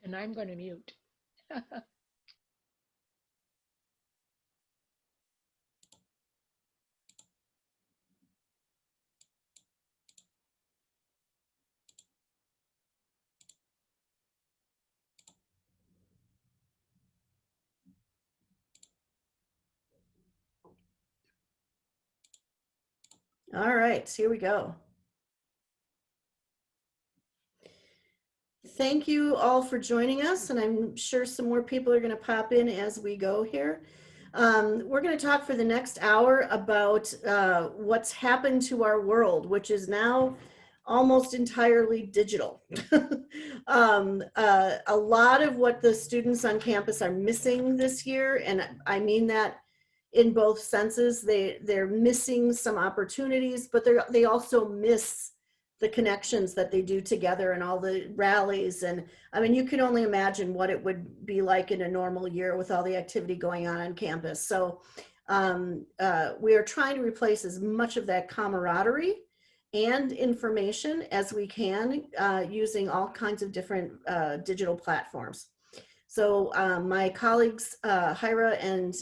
and I'm going to mute. All right, here we go. Thank you all for joining us, and I'm sure some more people are going to pop in as we go here. We're going to talk for the next hour about what's happened to our world, which is now almost entirely digital. A lot of what the students on campus are missing this year, and I mean that in both senses, they're missing some opportunities, but they also miss the connections that they do together and all the rallies. And I mean, you can only imagine what it would be like in a normal year with all the activity going on campus. So we are trying to replace as much of that camaraderie and information as we can using all kinds of different digital platforms. So my colleagues, Hyra and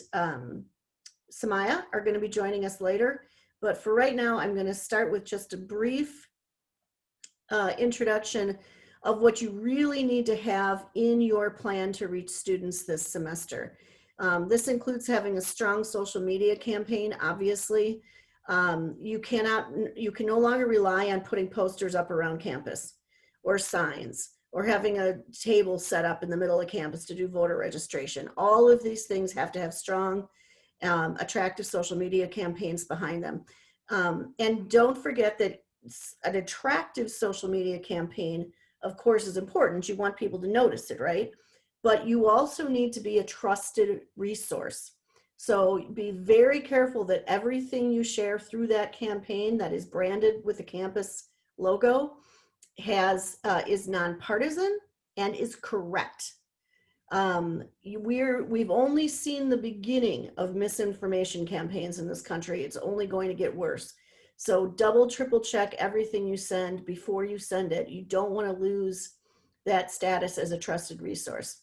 Samaya, are going to be joining us later. But for right now, I'm going to start with just a brief introduction of what you really need to have in your plan to reach students this semester. This includes having a strong social media campaign, obviously. You can no longer rely on putting posters up around campus or signs or having a table set up in the middle of campus to do voter registration. All of these things have to have strong, attractive social media campaigns behind them. And don't forget that an attractive social media campaign, of course, is important. You want people to notice it, right? But you also need to be a trusted resource. So be very careful that everything you share through that campaign that is branded with the campus logo is nonpartisan and is correct. We've only seen the beginning of misinformation campaigns in this country. It's only going to get worse. So double, triple check everything you send before you send it. You don't want to lose that status as a trusted resource.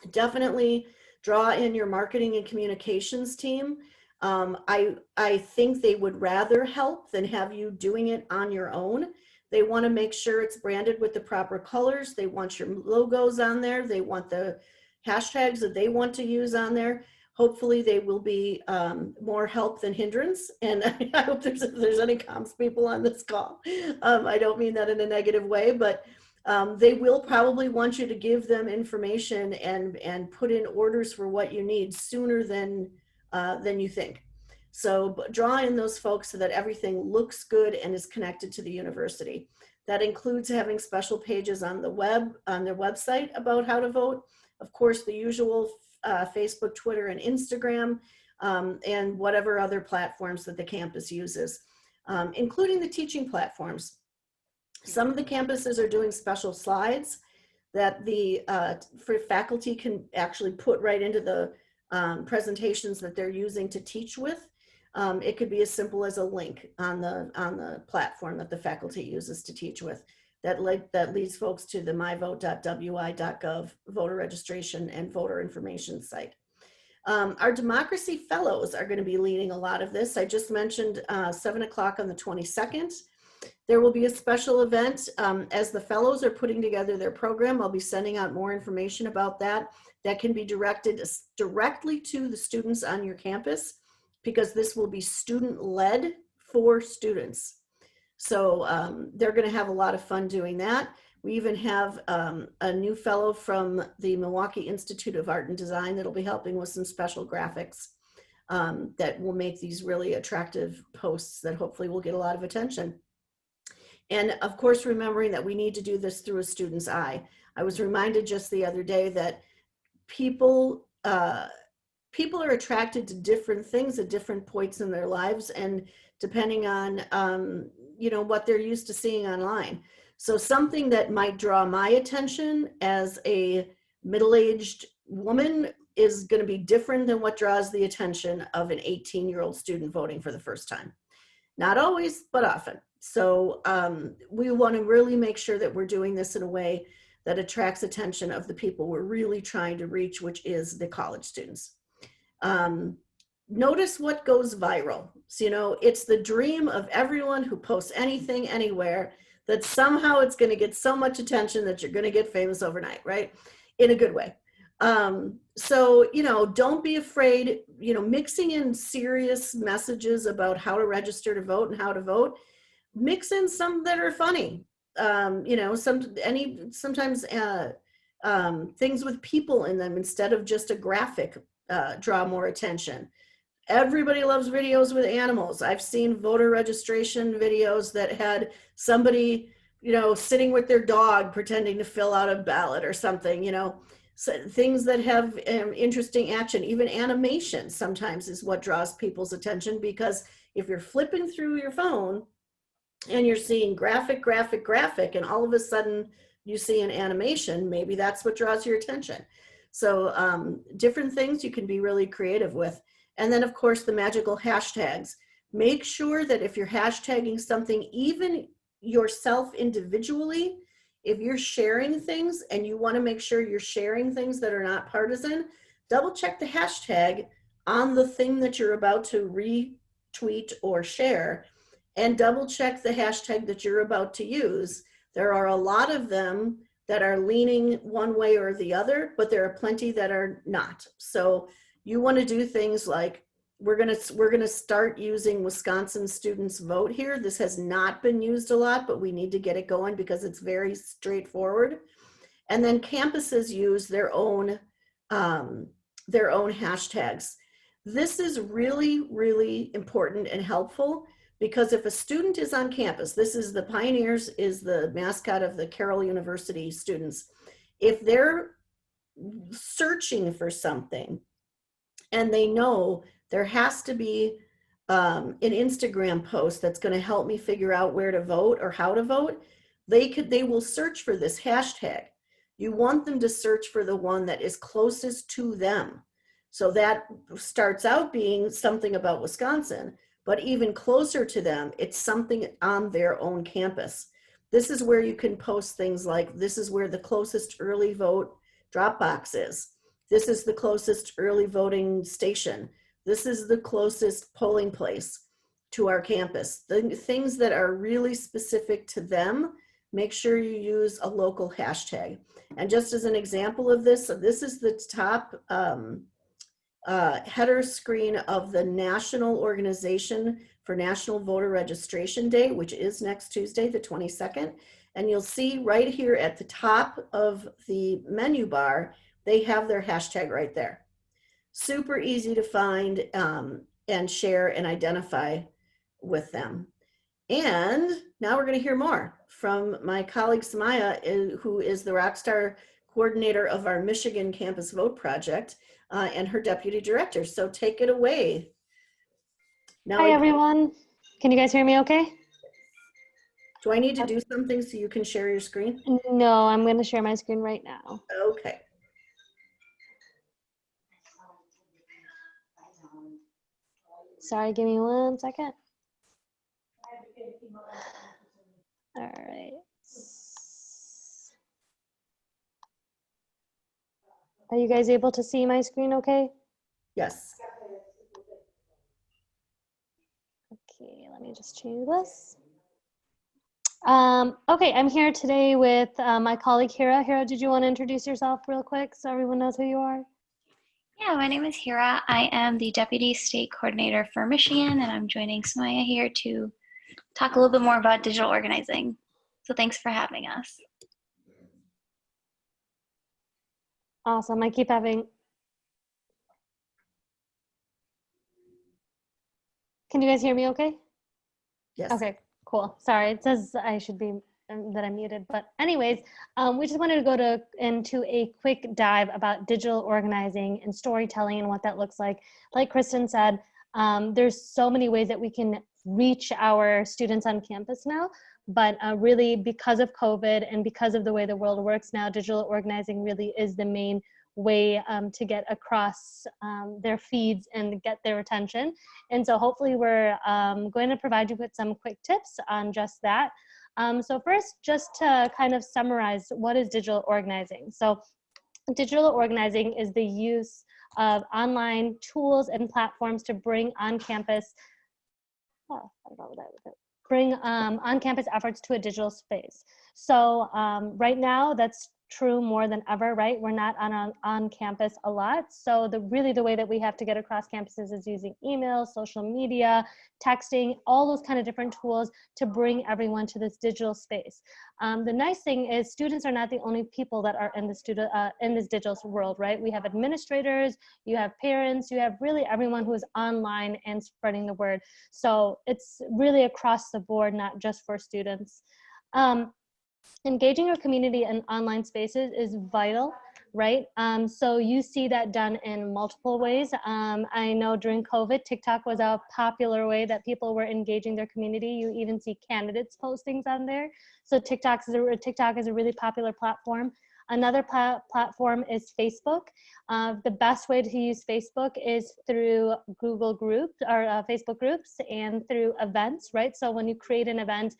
Definitely draw in your marketing and communications team. I think they would rather help than have you doing it on your own. They want to make sure it's branded with the proper colors. They want your logos on there. They want the hashtags that they want to use on there. Hopefully they will be more help than hindrance. And I hope if there's any comms people on this call. I don't mean that in a negative way, but they will probably want you to give them information and put in orders for what you need sooner than you think. So draw in those folks so that everything looks good and is connected to the university. That includes having special pages on the web, on their website about how to vote. Of course, the usual Facebook, Twitter, and Instagram, and whatever other platforms that the campus uses, including the teaching platforms. Some of the campuses are doing special slides that the for faculty can actually put right into the presentations that they're using to teach with. It could be as simple as a link on the platform that the faculty uses to teach with. That leads folks to the myvote.wi.gov voter registration and voter information site. Our democracy fellows are going to be leading a lot of this. I just mentioned 7 o'clock on the 22nd. There will be a special event as the fellows are putting together their program. I'll be sending out more information about that. That can be directed directly to the students on your campus, because this will be student-led for students. So they're going to have a lot of fun doing that. We even have a new fellow from the Milwaukee Institute of Art and Design that'll be helping with some special graphics that will make these really attractive posts that hopefully will get a lot of attention. And of course, remembering that we need to do this through a student's eye. I was reminded just the other day that people are attracted to different things at different points in their lives, and depending on what they're used to seeing online. So something that might draw my attention as a middle-aged woman is going to be different than what draws the attention of an 18-year-old student voting for the first time. Not always, but often. So we want to really make sure that we're doing this in a way that attracts attention of the people we're really trying to reach, which is the college students. Notice what goes viral. So, you know, it's the dream of everyone who posts anything anywhere that somehow it's going to get so much attention that you're going to get famous overnight, right? In a good way. So, you know, don't be afraid, you know, mixing in serious messages about how to register to vote and how to vote, mix in some that are funny. You know, sometimes things with people in them instead of just a graphic draw more attention. Everybody loves videos with animals. I've seen voter registration videos that had somebody, you know, sitting with their dog pretending to fill out a ballot or something, you know. So things that have interesting action, even animation sometimes is what draws people's attention, because if you're flipping through your phone and you're seeing graphic, and all of a sudden you see an animation, maybe that's what draws your attention. So different things you can be really creative with. And then of course the magical hashtags. Make sure that if you're hashtagging something, even yourself individually, if you're sharing things and you want to make sure you're sharing things that are not partisan, double check the hashtag on the thing that you're about to retweet or share, and double check the hashtag that you're about to use. There are a lot of them that are leaning one way or the other, but there are plenty that are not. So you want to do things like, we're gonna start using Wisconsin Students Vote here. This has not been used a lot, but we need to get it going because it's very straightforward. And then campuses use their own hashtags. This is really, really important and helpful, because if a student is on campus, this is the Pioneers is the mascot of the Carroll University students. If they're searching for something and they know there has to be an Instagram post that's going to help me figure out where to vote or how to vote, they will search for this hashtag. You want them to search for the one that is closest to them. So that starts out being something about Wisconsin, but even closer to them, it's something on their own campus. This is where you can post things like, this is where the closest early vote drop box is. This is the closest early voting station. This is the closest polling place to our campus. The things that are really specific to them, make sure you use a local hashtag. And just as an example of this, so this is the top header screen of the National Organization for National Voter Registration Day, which is next Tuesday, the 22nd. And you'll see right here at the top of the menu bar, they have their hashtag right there. Super easy to find and share and identify with them. And now we're going to hear more from my colleague Samaya, who is the Rockstar coordinator of our Michigan Campus Vote Project and her deputy director. So take it away. Now, hi, everyone. Can you guys hear me okay? Do I need to do something so you can share your screen? No, I'm going to share my screen right now. Okay. Sorry, give me 1 second. All right. Are you guys able to see my screen okay? Yes. Okay, let me just change this. Okay, I'm here today with my colleague Hira. Hira, did you want to introduce yourself real quick so everyone knows who you are? Yeah, my name is Hira. I am the Deputy State Coordinator for Michigan, and I'm joining Samaya here to talk a little bit more about digital organizing. So thanks for having us. Awesome. I keep having... Can you guys hear me okay? Yes. Okay, cool. Sorry, it says I should be that I'm muted, but anyways, we just wanted to go into a quick dive about digital organizing and storytelling and what that looks like. Like Kristen said, there's so many ways that we can reach our students on campus now, but really because of COVID and because of the way the world works now, digital organizing really is the main way to get across their feeds and get their attention. And so hopefully we're going to provide you with some quick tips on just that. So first, just to kind of summarize, what is digital organizing? So digital organizing is the use of online tools and platforms to bring on-campus on-campus efforts to a digital space. So right now, that's true more than ever, right? We're not on campus a lot. So really the way that we have to get across campuses is using email, social media, texting, all those kind of different tools to bring everyone to this digital space. The nice thing is students are not the only people that are in this digital world, right? We have administrators, you have parents, you have really everyone who is online and spreading the word. So it's really across the board, not just for students. Engaging your community in online spaces is vital, right? So you see that done in multiple ways. I know during COVID, TikTok was a popular way that people were engaging their community. You even see candidates postings on there. So TikTok is a really popular platform. Another platform is Facebook. The best way to use Facebook is through Google Groups or Facebook groups and through events, right? So when you create an event,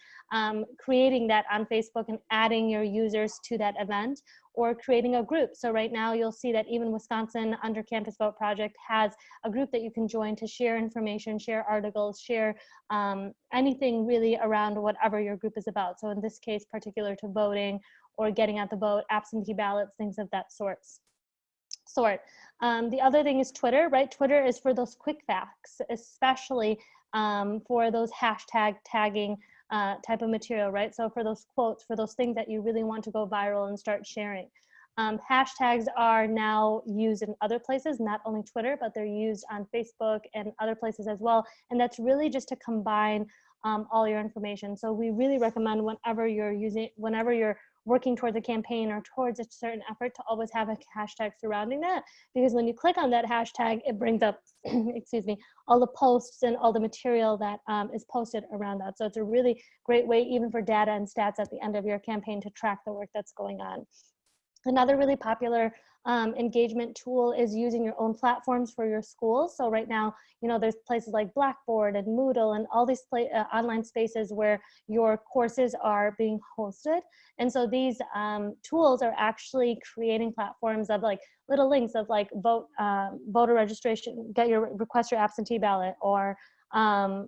creating that on Facebook and adding your users to that event, or creating a group. So right now you'll see that even Wisconsin Under Campus Vote Project has a group that you can join to share information, share articles, share anything really around whatever your group is about. So in this case, particular to voting or getting out the vote, absentee ballots, things of that sort. The other thing is Twitter, right? Twitter is for those quick facts, especially for those hashtag tagging type of material, right? So for those quotes, for those things that you really want to go viral and start sharing. Hashtags are now used in other places, not only Twitter, but they're used on Facebook and other places as well. And that's really just to combine all your information. So we really recommend whenever you're working towards a campaign or towards a certain effort, to always have a hashtag surrounding that, because when you click on that hashtag, it brings up, excuse me, all the posts and all the material that is posted around that. So it's a really great way, even for data and stats at the end of your campaign, to track the work that's going on. Another really popular engagement tool is using your own platforms for your schools. So right now, there's places like Blackboard and Moodle and all these online spaces where your courses are being hosted. And so these tools are actually creating platforms of like little links of like voter registration, request your absentee ballot, or are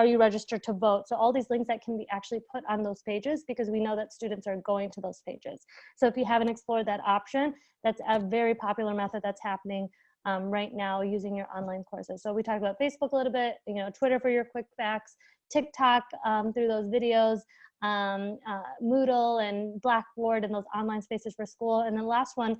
you registered to vote? So all these links that can be actually put on those pages, because we know that students are going to those pages. So if you haven't explored that option, that's a very popular method that's happening right now using your online courses. So we talked about Facebook a little bit, Twitter for your quick facts, TikTok through those videos, Moodle and Blackboard and those online spaces for school. And then the last one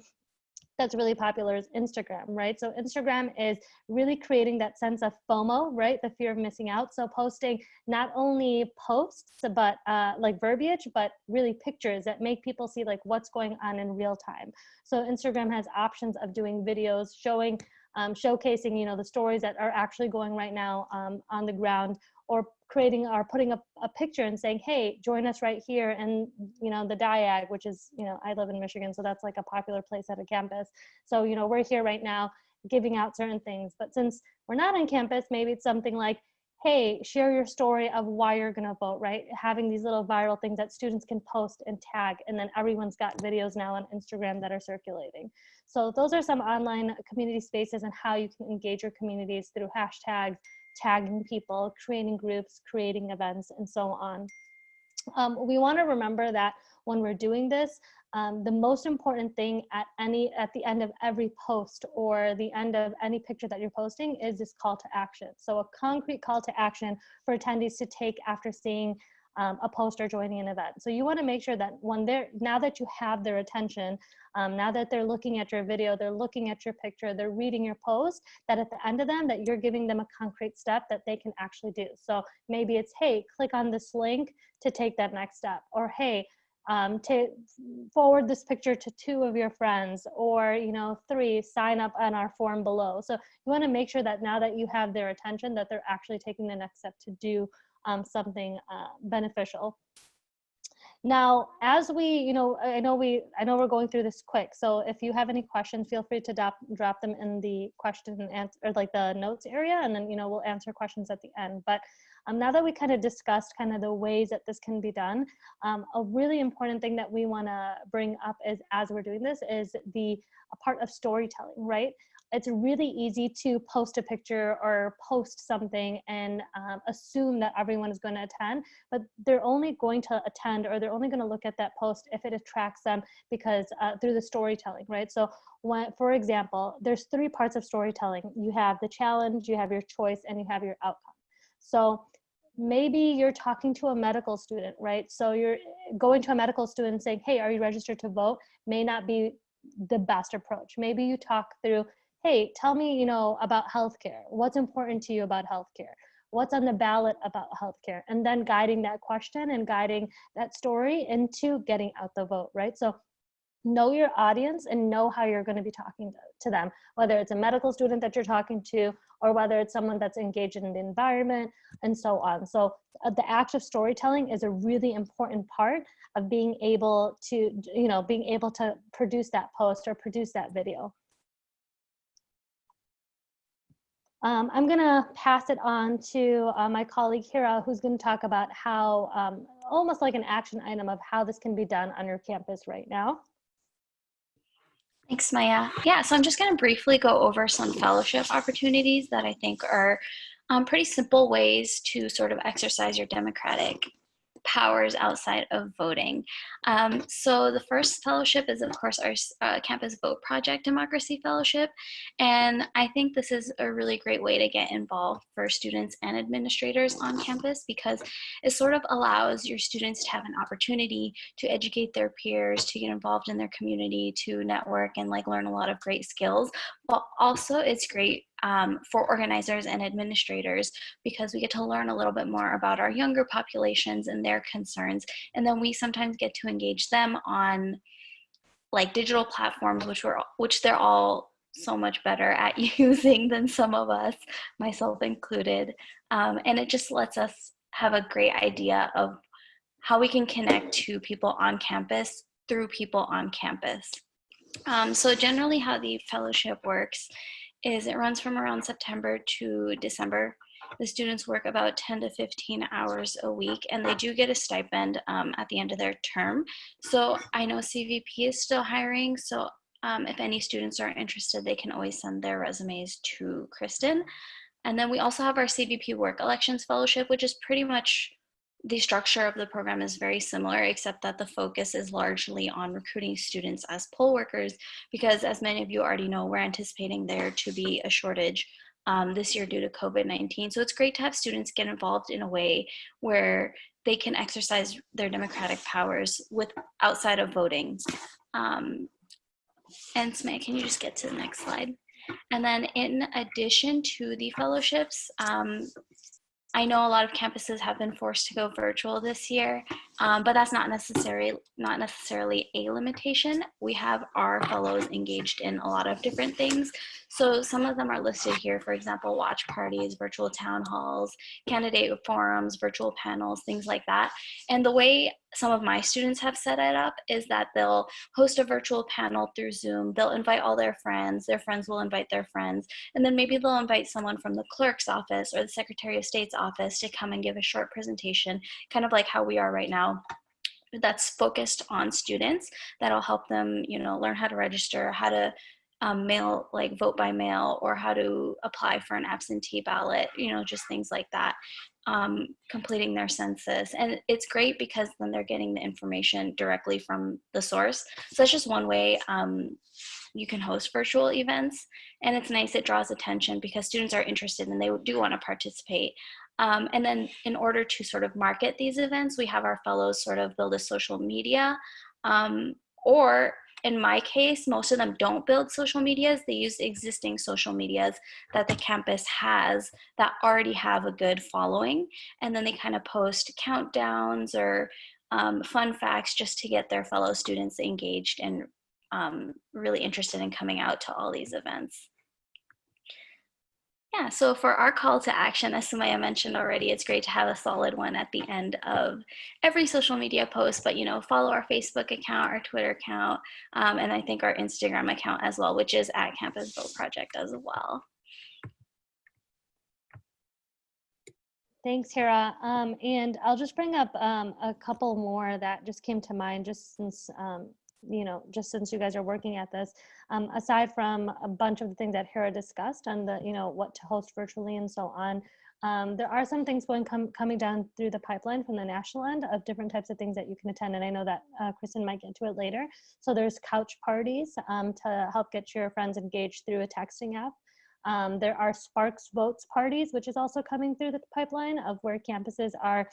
that's really popular is Instagram, right? So Instagram is really creating that sense of FOMO, right? The fear of missing out. So posting not only posts, but like verbiage, but really pictures that make people see like what's going on in real time. So Instagram has options of doing videos showing, showcasing, the stories that are actually going right now on the ground, or creating or putting up a picture and saying, hey, join us right here. And, the Diag, which is, I live in Michigan, so that's like a popular place at a campus. So, we're here right now giving out certain things. But since we're not on campus, maybe it's something like, hey, share your story of why you're going to vote, right? Having these little viral things that students can post and tag, and then everyone's got videos now on Instagram that are circulating. So those are some online community spaces and how you can engage your communities through hashtags, tagging people, creating groups, creating events, and so on. We want to remember that when we're doing this, the most important thing at the end of every post or the end of any picture that you're posting is this call to action. So a concrete call to action for attendees to take after seeing a post or joining an event. So you want to make sure that now that you have their attention, now that they're looking at your video, they're looking at your picture, they're reading your post, that at the end of them, that you're giving them a concrete step that they can actually do. So maybe it's, hey, click on this link to take that next step, or hey, to forward this picture to 2 of your friends, or 3, sign up on our form below. So you want to make sure that now that you have their attention, that they're actually taking the next step to do something beneficial. Now, as we, I know we're going through this quick. So if you have any questions, feel free to drop them in the question and answer, or like the notes area, and then we'll answer questions at the end. But Now that we kind of discussed kind of the ways that this can be done, a really important thing that we want to bring up is, as we're doing this, is a part of storytelling, right? It's really easy to post a picture or post something and assume that everyone is going to attend, but they're only going to attend, or they're only going to look at that post if it attracts them, because through the storytelling, right? So for example, there's 3 parts of storytelling. You have the challenge, you have your choice, and you have your outcome. So maybe you're talking to a medical student, right? So you're going to a medical student saying, hey, are you registered to vote? May not be the best approach. Maybe you talk through, hey, tell me, about healthcare. What's important to you about healthcare? What's on the ballot about healthcare? And then guiding that question and guiding that story into getting out the vote, right? So know your audience and know how you're going to be talking to them, whether it's a medical student that you're talking to, or whether it's someone that's engaged in the environment, and so on. So the act of storytelling is a really important part of being able to, produce that post or produce that video. I'm going to pass it on to my colleague Hira, who's going to talk about how, almost like an action item of how this can be done on your campus right now. Thanks, Maya. Yeah, so I'm just going to briefly go over some fellowship opportunities that I think are pretty simple ways to sort of exercise your democratic powers outside of voting. So the first fellowship is, of course, our Campus Vote Project Democracy Fellowship. And I think this is a really great way to get involved for students and administrators on campus, because it sort of allows your students to have an opportunity to educate their peers, to get involved in their community, to network and learn a lot of great skills. But also it's great for organizers and administrators, because we get to learn a little bit more about our younger populations and their concerns. And then we sometimes get to engage them on digital platforms, which they're all so much better at using than some of us, myself included. And it just lets us have a great idea of how we can connect to people on campus through people on campus. So generally how the fellowship works is it runs from around September to December. The students work about 10 to 15 hours a week, and they do get a stipend at the end of their term. So I know CVP is still hiring, so if any students are interested, they can always send their resumes to Kristen. And then we also have our CVP Work Elections Fellowship, which is pretty much the structure of the program is very similar, except that the focus is largely on recruiting students as poll workers, because as many of you already know, we're anticipating there to be a shortage this year due to COVID-19. So it's great to have students get involved in a way where they can exercise their democratic powers outside of voting. And Samaya, can you just get to the next slide? And then in addition to the fellowships, I know a lot of campuses have been forced to go virtual this year, but that's not necessarily a limitation. We have our fellows engaged in a lot of different things. So some of them are listed here, for example, watch parties, virtual town halls, candidate forums, virtual panels, things like that. And the way some of my students have set it up is that they'll host a virtual panel through Zoom. They'll invite all their friends will invite their friends, and then maybe they'll invite someone from the clerk's office or the Secretary of State's office to come and give a short presentation, kind of like how we are right now. That's focused on students. That'll help them, learn how to register, how to vote by mail, or how to apply for an absentee ballot, just things like that, completing their census. And it's great because then they're getting the information directly from the source. So that's just one way you can host virtual events. And it's nice, it draws attention because students are interested and they do want to participate. And then in order to sort of market these events, we have our fellows sort of build a social media, or in my case, most of them don't build social medias. They use existing social medias that the campus has that already have a good following. And then they kind of post countdowns or fun facts just to get their fellow students engaged and really interested in coming out to all these events. Yeah, so for our call to action, as Samaya mentioned already, it's great to have a solid one at the end of every social media post, but follow our Facebook account, our Twitter account, and I think our Instagram account as well, which is at Campus Vote Project as well. Thanks, Hera. And I'll just bring up a couple more that just came to mind just since, just since you guys are working at this. Aside from a bunch of the things that Hera discussed on the, what to host virtually and so on, there are some things coming down through the pipeline from the national end of different types of things that you can attend. And I know that Kristen might get to it later. So there's couch parties to help get your friends engaged through a texting app. There are Sparks Votes parties, which is also coming through the pipeline of where campuses are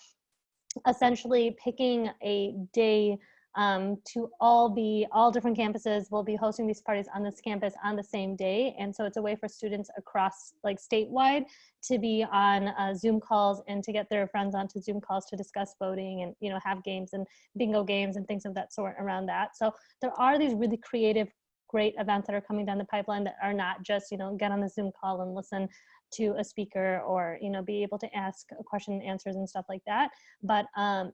essentially picking a day to all different campuses will be hosting these parties on this campus on the same day. And so it's a way for students across like statewide to be on Zoom calls and to get their friends onto Zoom calls to discuss voting and, have games and bingo games and things of that sort around that. So there are these really creative, great events that are coming down the pipeline that are not just, get on the Zoom call and listen to a speaker or, be able to ask a question and answers and stuff like that. But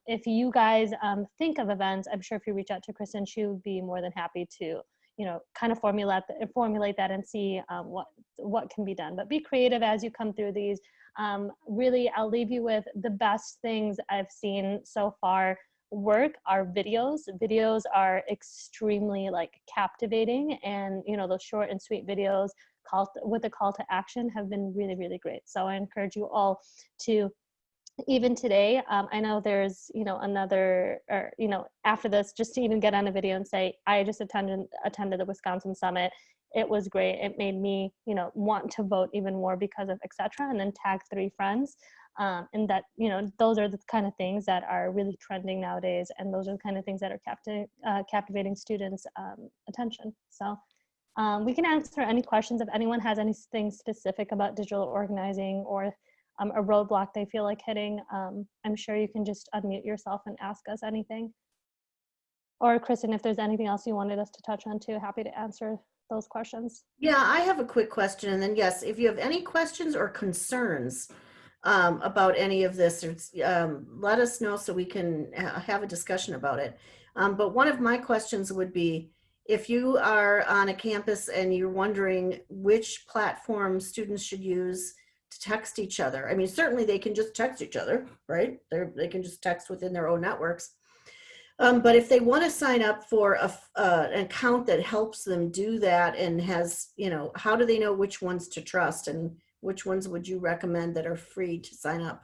if you guys think of events, I'm sure if you reach out to Kristen, she would be more than happy to, kind of formulate that and see what can be done. But be creative as you come through these. Really, I'll leave you with the best things I've seen so far work are videos. Videos are extremely captivating, and those short and sweet videos with a call to action have been really, really great. So I encourage you all to, even today, I know there's, another, or, after this, just to even get on a video and say, I just attended the Wisconsin Summit. It was great. It made me, want to vote even more because of etc. And then tag 3 friends. And that, those are the kind of things that are really trending nowadays. And those are the kind of things that are captivating students' attention. So we can answer any questions if anyone has anything specific about digital organizing or a roadblock they feel like hitting. I'm sure you can just unmute yourself and ask us anything. Or Kristen, if there's anything else you wanted us to touch on too, happy to answer those questions. Yeah, I have a quick question. And then yes, if you have any questions or concerns about any of this, let us know so we can have a discussion about it. But one of my questions would be, if you are on a campus and you're wondering which platform students should use to text each other. I mean, certainly they can just text each other, right? They can just text within their own networks. But if they want to sign up for an account that helps them do that and has, how do they know which ones to trust, and which ones would you recommend that are free to sign up?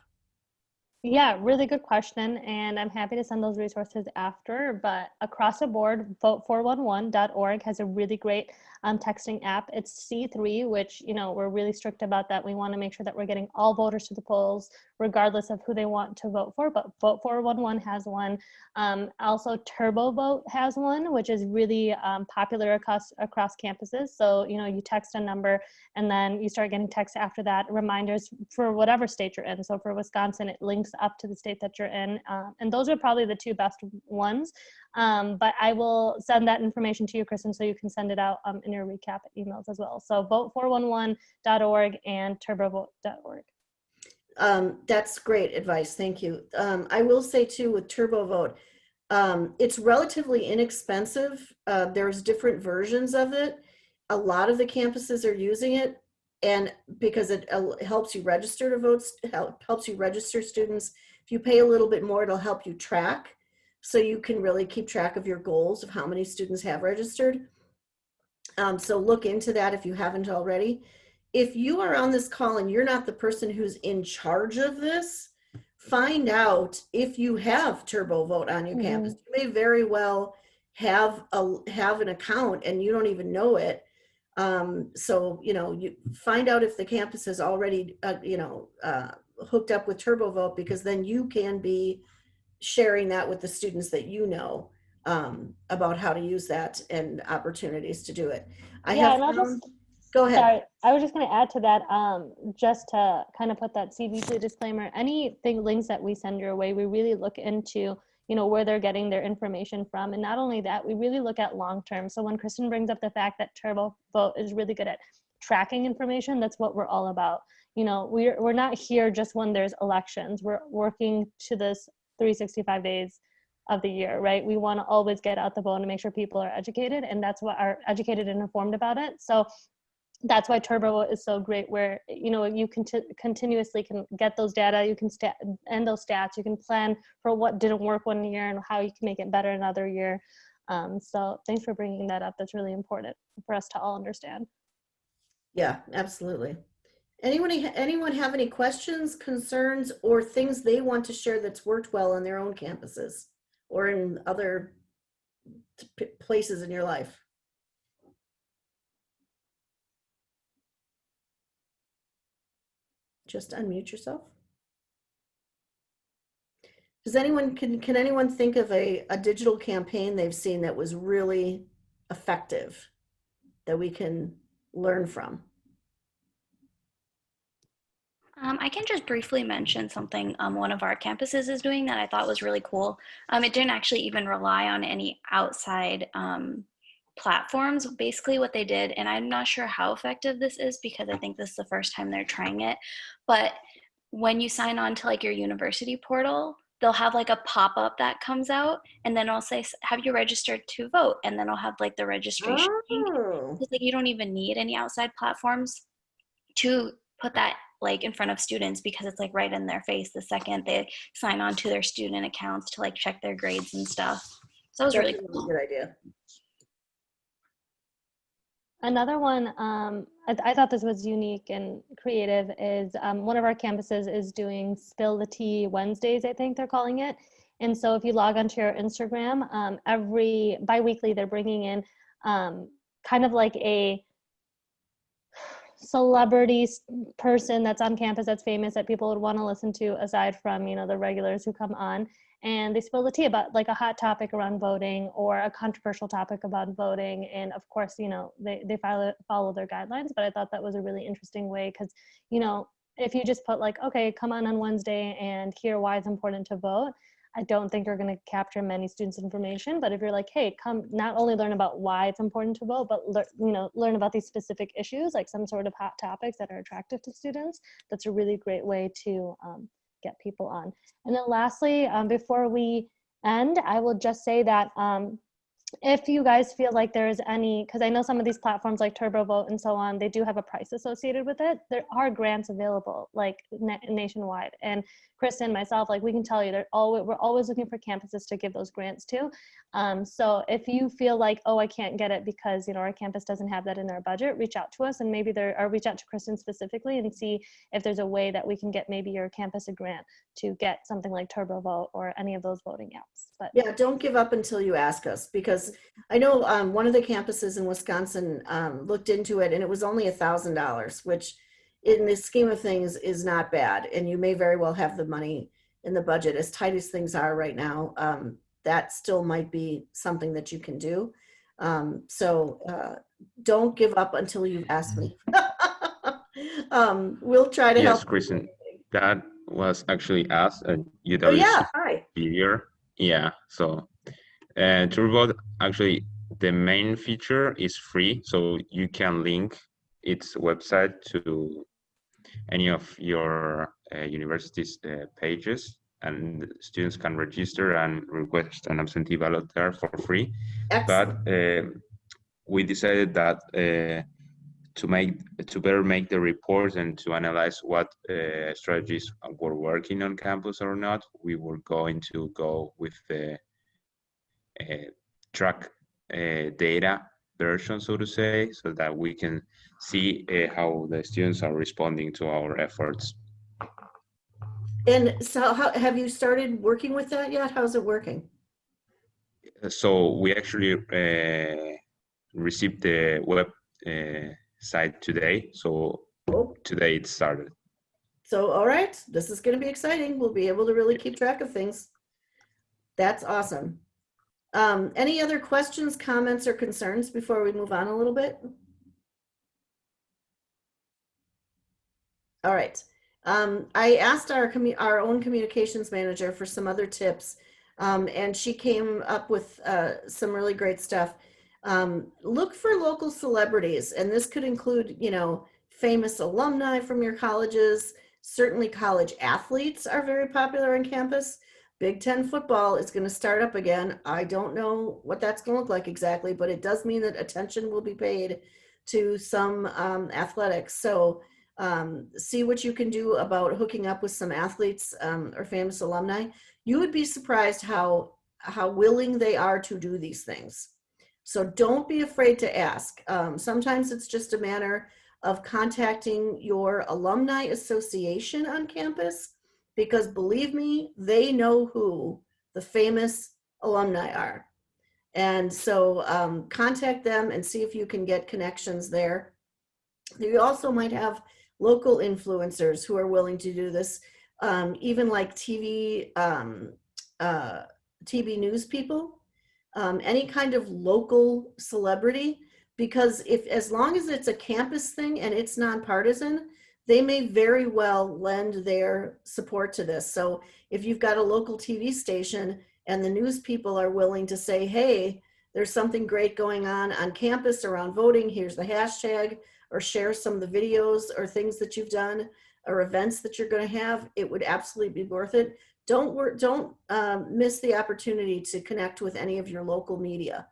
Yeah, really good question. And I'm happy to send those resources after, but across the board, vote411.org has a really great texting app. It's C3, which, we're really strict about that. We want to make sure that we're getting all voters to the polls, regardless of who they want to vote for, but Vote411 has one. Also TurboVote has one, which is really popular across campuses. So, you text a number and then you start getting texts after that, reminders for whatever state you're in. So for Wisconsin, it links up to the state that you're in. And those are probably the 2 best ones. But I will send that information to you, Kristen, so you can send it out in your recap emails as well. So vote411.org and turbovote.org. That's great advice. Thank you. I will say too, with TurboVote, it's relatively inexpensive. There's different versions of it. A lot of the campuses are using it, and because it helps you register to vote, helps you register students. If you pay a little bit more, it'll help you track, so you can really keep track of your goals of how many students have registered. So look into that if you haven't already. If you are on this call and you're not the person who's in charge of this, find out if you have TurboVote on your campus. You may very well have an account and you don't even know it. So, you find out if the campus is already, hooked up with TurboVote, because then you can be sharing that with the students that about how to use that and opportunities to do it. Go ahead. Sorry, I was just going to add to that, just to kind of put that CBC disclaimer. Anything links that we send your way, we really look into, where they're getting their information from. And not only that, we really look at long-term. So when Kristen brings up the fact that TurboVote is really good at tracking information, that's what we're all about. We're not here just when there's elections. We're working to this 365 days of the year, right? We want to always get out the vote and make sure people are educated, and that's what are educated and informed about it. So that's why Turbo is so great, where, you know, you can continuously can get those data, you can and those stats, you can plan for what didn't work one year and how you can make it better another year. So thanks for bringing that up. That's really important for us to all understand. Yeah, absolutely. Anyone have any questions, concerns, or things they want to share that's worked well on their own campuses or in other places in your life? Just unmute yourself. Does anyone, can anyone think of a digital campaign they've seen that was really effective that we can learn from? I can just briefly mention something one of our campuses is doing that I thought was really cool. It didn't actually even rely on any outside platforms. Basically what they did, and I'm not sure how effective this is because I think this is the first time they're trying it, but when you sign on to like your university portal, they'll have like a pop-up that comes out, and then it'll say, have you registered to vote? And then it'll have like the registration link. Oh, It's like you don't even need any outside platforms to put that like in front of students, because it's like right in their face the second they sign on to their student accounts to like check their grades and stuff. So it was that's really a cool. good idea. Another one, I thought this was unique and creative, is one of our campuses is doing Spill the Tea Wednesdays, I think they're calling it. And so if you log onto your Instagram, every bi-weekly they're bringing in kind of like a celebrity person that's on campus that's famous that people would want to listen to aside from, you know, the regulars who come on, and they spill the tea about like a hot topic around voting or a controversial topic about voting. And of course, you know, they follow their guidelines, but I thought that was a really interesting way, because, you know, if you just put like, okay, come on Wednesday and hear why it's important to vote, I don't think you're going to capture many students' information. But if you're like, hey, come not only learn about why it's important to vote, but learn about these specific issues, like some sort of hot topics that are attractive to students, that's a really great way to get people on. And then lastly, before we end, I will just say that if you guys feel like there is any, because I know some of these platforms like TurboVote and so on, they do have a price associated with it. There are grants available like nationwide. And Kristen, myself, like we can tell you, we're always looking for campuses to give those grants to. So if you feel like, oh, I can't get it because, you know, our campus doesn't have that in their budget, reach out to us, and maybe reach out to Kristen specifically and see if there's a way that we can get maybe your campus a grant to get something like TurboVote or any of those voting apps. But yeah, don't give up until you ask us, because I know one of the campuses in Wisconsin looked into it and it was only $1,000, which in the scheme of things is not bad. And you may very well have the money in the budget. As tight as things are right now, that still might be something that you can do. So don't give up until you ask me. We'll try to help. Yes, Kristen, that was actually us at UW Oh yeah, hi. Superior. Yeah, so TurboVote, actually the main feature is free, so you can link its website to any of your university's pages, and students can register and request an absentee ballot there for free. Excellent. But we decided that to better make the reports and to analyze what strategies were working on campus or not, we were going to go with the track data version, so to say, so that we can see how the students are responding to our efforts. And so have you started working with that yet? How's it working? So we actually received the web site today. So today it started. So, all right, this is going to be exciting. We'll be able to really keep track of things. That's awesome. Any other questions, comments, or concerns before we move on a little bit? All right. I asked our own communications manager for some other tips, and she came up with some really great stuff. Look for local celebrities, and this could include, you know, famous alumni from your colleges. Certainly college athletes are very popular on campus. Big Ten football is going to start up again. I don't know what that's going to look like exactly, but it does mean that attention will be paid to some athletics. So see what you can do about hooking up with some athletes or famous alumni. You would be surprised how willing they are to do these things. So don't be afraid to ask. Sometimes it's just a matter of contacting your alumni association on campus, because believe me, they know who the famous alumni are. And so contact them and see if you can get connections there. You also might have local influencers who are willing to do this, even like TV news people, any kind of local celebrity, because as long as it's a campus thing and it's nonpartisan, they may very well lend their support to this. So if you've got a local TV station and the news people are willing to say, hey, there's something great going on campus around voting, here's the hashtag, or share some of the videos or things that you've done or events that you're going to have, it would absolutely be worth it. Don't miss the opportunity to connect with any of your local media,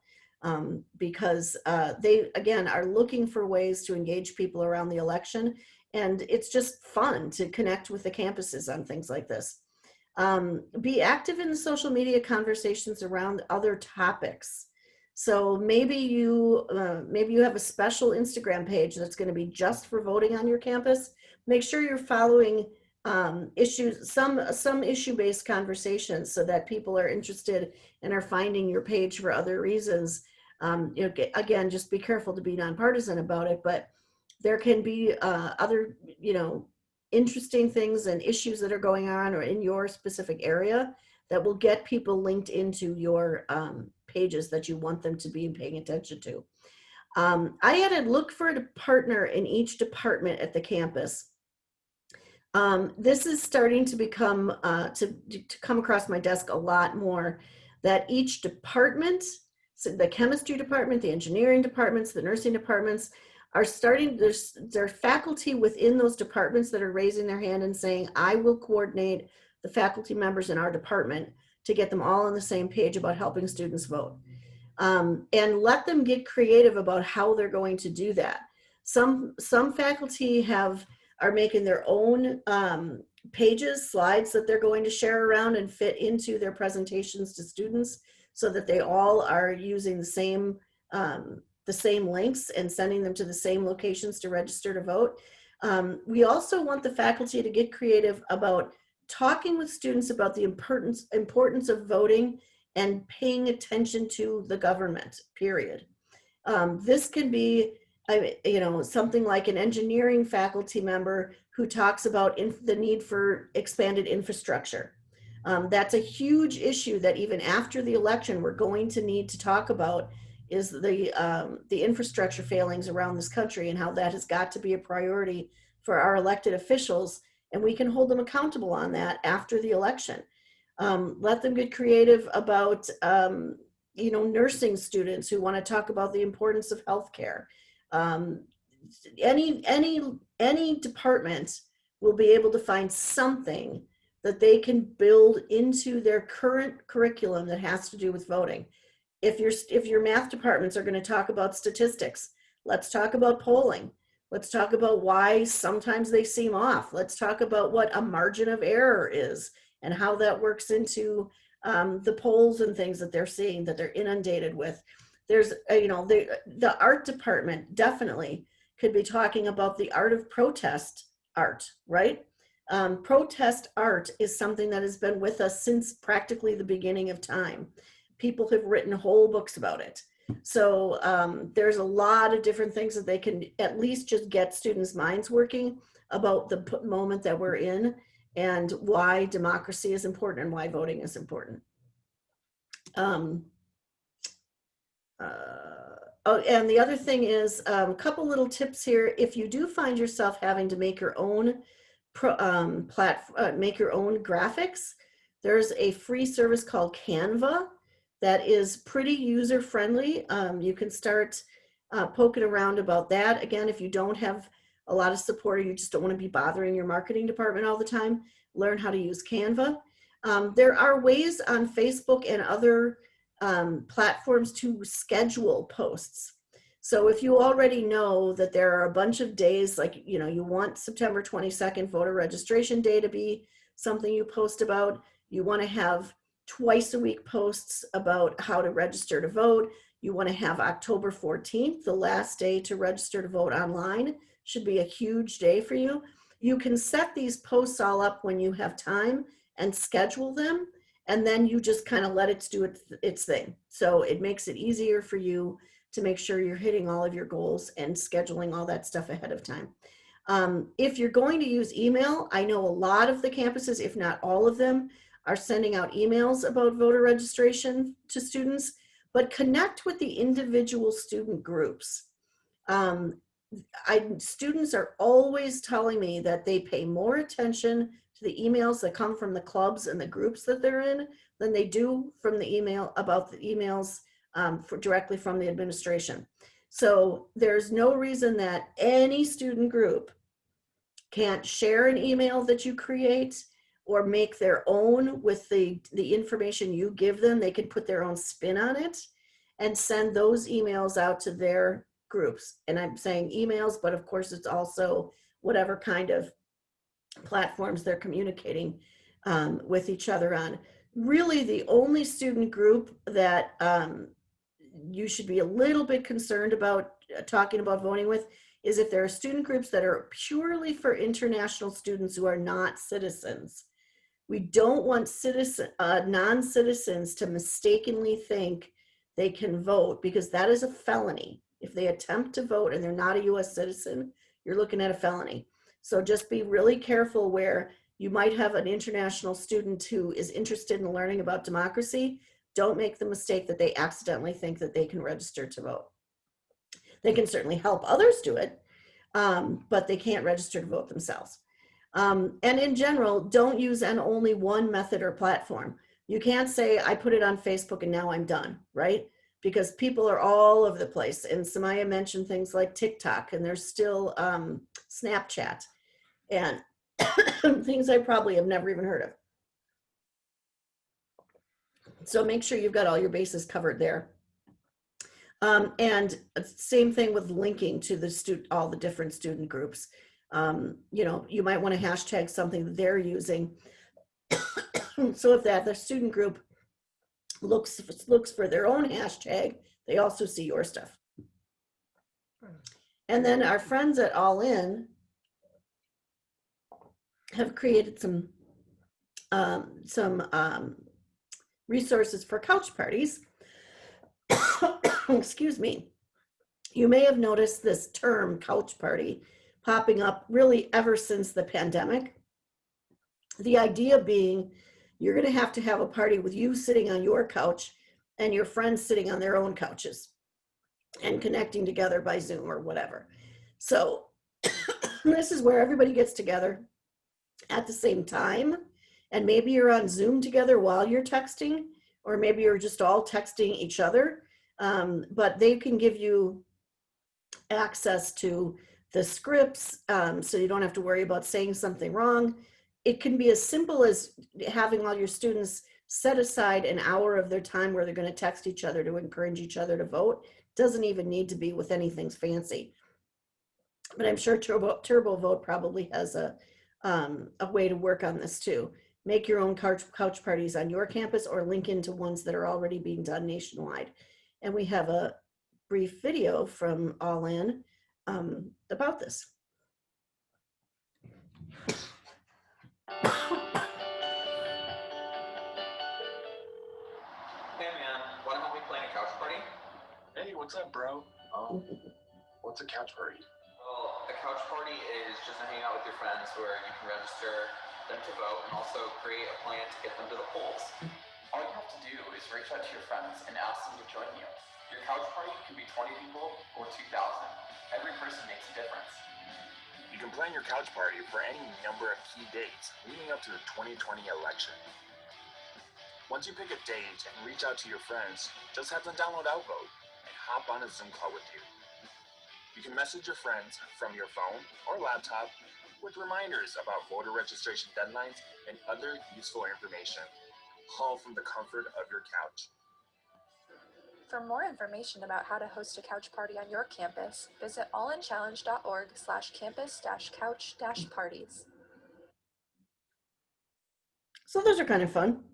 because they, again, are looking for ways to engage people around the election. And it's just fun to connect with the campuses on things like this. Be active in the social media conversations around other topics. So maybe you have a special Instagram page that's going to be just for voting on your campus. Make sure you're following issues, some issue-based conversations, so that people are interested and are finding your page for other reasons. Again, just be careful to be nonpartisan about it, but there can be other, interesting things and issues that are going on or in your specific area that will get people linked into your pages that you want them to be paying attention to. I added look for a partner in each department at the campus. This is starting to become, to come across my desk a lot more, that each department, so the chemistry department, the engineering departments, the nursing departments, are starting, there's faculty within those departments that are raising their hand and saying, I will coordinate the faculty members in our department to get them all on the same page about helping students vote. And let them get creative about how they're going to do that. Some faculty are making their own pages, slides that they're going to share around and fit into their presentations to students, so that they all are using the same links and sending them to the same locations to register to vote. We also want the faculty to get creative about talking with students about the importance of voting and paying attention to the government, period. This can be, something like an engineering faculty member who talks about the need for expanded infrastructure. That's a huge issue that even after the election, we're going to need to talk about, is the infrastructure failings around this country and how that has got to be a priority for our elected officials, and we can hold them accountable on that after the election. Let them get creative about, nursing students who want to talk about the importance of healthcare. Any department will be able to find something that they can build into their current curriculum that has to do with voting. If your math departments are going to talk about statistics, let's talk about polling. Let's talk about why sometimes they seem off. Let's talk about what a margin of error is and how that works into the polls and things that they're seeing, that they're inundated with. There's, the art department definitely could be talking about the art of protest art, right? Protest art is something that has been with us since practically the beginning of time. People have written whole books about it. So there's a lot of different things that they can at least just get students' minds working about the moment that we're in and why democracy is important and why voting is important. And the other thing is a couple little tips here. If you do find yourself having to make your own make your own graphics, there's a free service called Canva that is pretty user-friendly. You can start poking around about that. Again, if you don't have a lot of support or you just don't want to be bothering your marketing department all the time, learn how to use Canva. There are ways on Facebook and other platforms to schedule posts. So if you already know that there are a bunch of days, like, you know, you want September 22nd voter registration day to be something you post about, you want to have twice a week posts about how to register to vote. You want to have October 14th, the last day to register to vote online, should be a huge day for you. You can set these posts all up when you have time and schedule them, and then you just kind of let it do its thing. So it makes it easier for you to make sure you're hitting all of your goals and scheduling all that stuff ahead of time. If you're going to use email, I know a lot of the campuses, if not all of them, are sending out emails about voter registration to students, but connect with the individual student groups. Students are always telling me that they pay more attention to the emails that come from the clubs and the groups that they're in than they do from the email about the emails directly from the administration. So there's no reason that any student group can't share an email that you create or make their own with the information you give them. They can put their own spin on it and send those emails out to their groups. And I'm saying emails, but of course it's also whatever kind of platforms they're communicating with each other on. Really, the only student group that you should be a little bit concerned about talking about voting with is if there are student groups that are purely for international students who are not citizens. We don't want non-citizens to mistakenly think they can vote, because that is a felony. If they attempt to vote and they're not a US citizen, you're looking at a felony. So just be really careful where you might have an international student who is interested in learning about democracy. Don't make the mistake that they accidentally think that they can register to vote. They can certainly help others do it, but they can't register to vote themselves. And in general, don't use only one method or platform. You can't say, I put it on Facebook and now I'm done, right? Because people are all over the place. And Samaya mentioned things like TikTok, and there's still Snapchat, and things I probably have never even heard of. So make sure you've got all your bases covered there. And same thing with linking to all the different student groups. You know, you might want to hashtag something that they're using. So if the student group looks for their own hashtag, they also see your stuff. And then our friends at All In have created some resources for couch parties. Excuse me. You may have noticed this term couch party popping up really ever since the pandemic. The idea being you're going to have a party with you sitting on your couch and your friends sitting on their own couches and connecting together by Zoom or whatever. So this is where everybody gets together at the same time, and maybe you're on Zoom together while you're texting, or maybe you're just all texting each other, but they can give you access to the scripts, so you don't have to worry about saying something wrong. It can be as simple as having all your students set aside an hour of their time where they're going to text each other to encourage each other to vote. Doesn't even need to be with anything fancy. But I'm sure Turbo Vote probably has a way to work on this too. Make your own couch parties on your campus or link into ones that are already being done nationwide. And we have a brief video from All In about this. Hey man, wanna help me plan a couch party? Hey, what's up, bro? What's a couch party? Well, a couch party is just a hangout with your friends where you can register them to vote and also create a plan to get them to the polls. All you have to do is reach out to your friends and ask them to join you. Your couch party can be 20 people or 2,000. Every person makes a difference. You can plan your couch party for any number of key dates leading up to the 2020 election. Once you pick a date and reach out to your friends, just have them download Outvote and hop on a Zoom call with you. You can message your friends from your phone or laptop with reminders about voter registration deadlines and other useful information, all from the comfort of your couch. For more information about how to host a couch party on your campus, visit allinchallenge.org/campus-couch-parties. So those are kind of fun.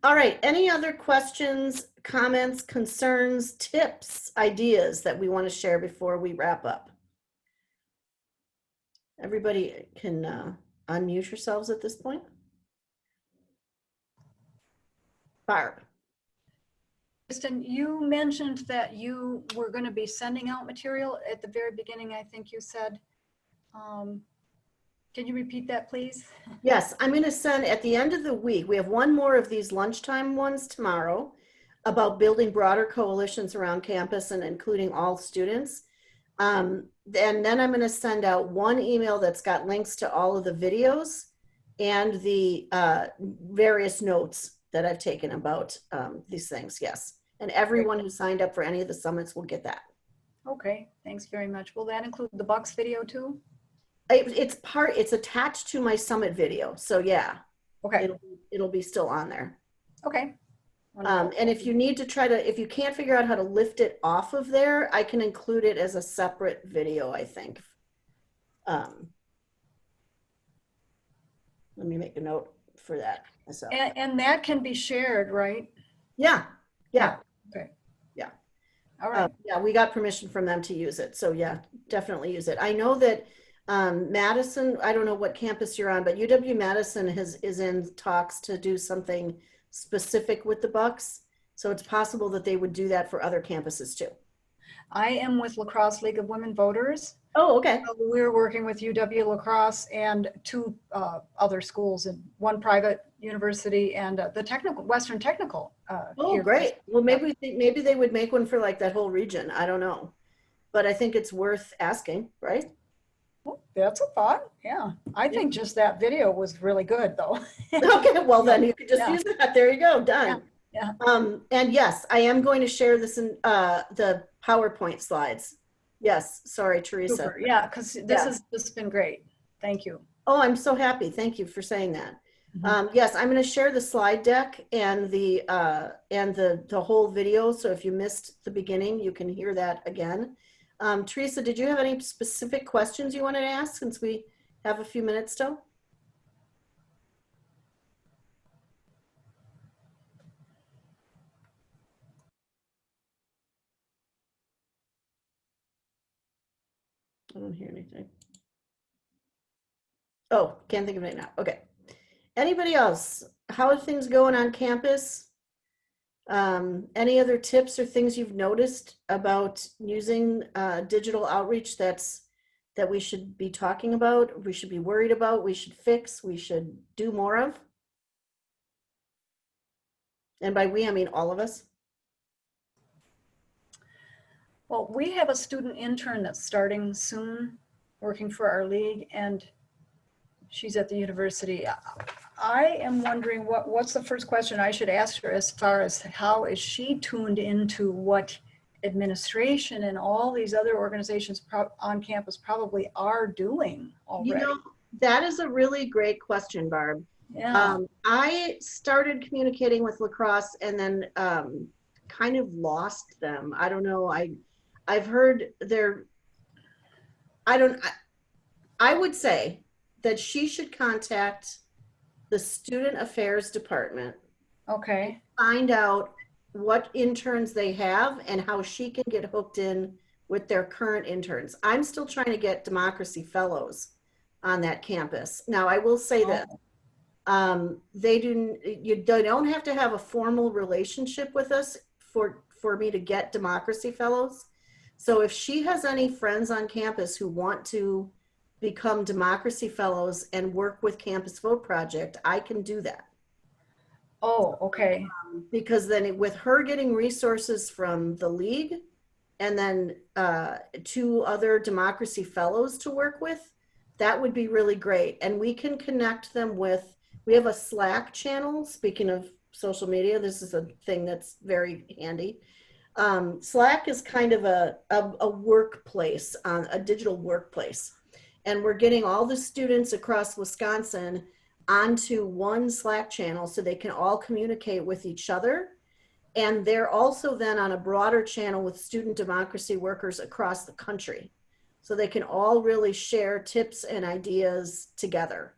All right, any other questions, comments, concerns, tips, ideas that we want to share before we wrap up? Everybody can unmute yourselves at this point. Barb. Kristen, you mentioned that you were going to be sending out material at the very beginning, I think you said. Can you repeat that, please? Yes, I'm going to send at the end of the week. We have one more of these lunchtime ones tomorrow about building broader coalitions around campus and including all students. And then I'm going to send out one email that's got links to all of the videos and the various notes that I've taken about these things. Yes. And everyone who signed up for any of the summits will get that. Okay, thanks very much. Will that include the Bucks video too? It's attached to my summit video. So yeah, okay, it'll be still on there. Okay. And if you need to if you can't figure out how to lift it off of there, I can include it as a separate video, I think. Let me make a note for that myself. And that can be shared, right? Yeah. Okay. Yeah. All right. Yeah, we got permission from them to use it. So yeah, definitely use it. I know that Madison, I don't know what campus you're on, but UW-Madison is in talks to do something specific with the Bucks. So it's possible that they would do that for other campuses too. I am with La Crosse League of Women Voters. Oh, okay. So we're working with UW La Crosse and two other schools, and one private university and the Western Technical. Oh, great. Well, maybe they would make one for like that whole region. I don't know, but I think it's worth asking, right? Well, that's a thought. Yeah. I think just that video was really good though. Okay. Well, then you could just use that. There you go. Done. Yeah. And yes, I am going to share this in the PowerPoint slides. Yes. Sorry, Teresa. Super. Yeah. Cause this has been great. Thank you. Oh, I'm so happy. Thank you for saying that. Yes, I'm going to share the slide deck and the whole video. So if you missed the beginning, you can hear that again. Teresa, did you have any specific questions you wanted to ask since we have a few minutes still? I don't hear anything. Oh, can't think of it now. Okay. Anybody else? How are things going on campus? Any other tips or things you've noticed about using digital outreach that we should be talking about, we should be worried about, we should fix, we should do more of? And by we, I mean all of us. Well, we have a student intern that's starting soon, working for our league, and she's at the university. I am wondering what's the first question I should ask her as far as how is she tuned into what administration and all these other organizations on campus probably are doing already? You know, that is a really great question, Barb. Yeah. I started communicating with La Crosse and then kind of lost them. I don't know. I've heard I would say that she should contact the Student Affairs Department. Okay. Find out what interns they have and how she can get hooked in with their current interns. I'm still trying to get Democracy Fellows on that campus. Now, I will say that they don't have to have a formal relationship with us for me to get Democracy Fellows. So if she has any friends on campus who want to become Democracy Fellows and work with Campus Vote Project, I can do that. Oh, okay. Because then with her getting resources from the league and then 2 other Democracy Fellows to work with, that would be really great. And we can connect them with, we have a Slack channel. Speaking of social media, this is a thing that's very handy. Slack is kind of a workplace, a digital workplace. And we're getting all the students across Wisconsin onto one Slack channel so they can all communicate with each other. And they're also then on a broader channel with student democracy workers across the country. So they can all really share tips and ideas together.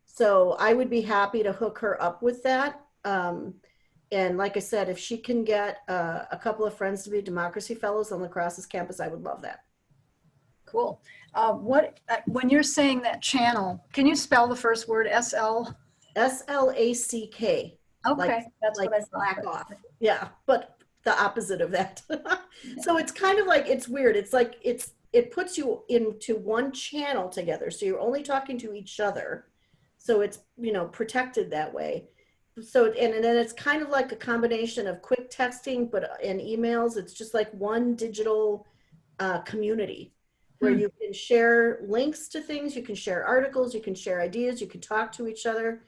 So I would be happy to hook her up with that. And like I said, if she can get a couple of friends to be democracy fellows on La Crosse's campus, I would love that. Cool. When you're saying that channel, can you spell the first word? SL? SLACK. Okay, that's like what I thought. slack off. Yeah, but the opposite of that. So it's kind of like, it's weird. It's like, it puts you into one channel together. So you're only talking to each other. So it's, you know, protected that way. So, and then it's kind of like a combination of quick texting, but in emails, it's just like one digital community where you can share links to things, you can share articles, you can share ideas, you can talk to each other.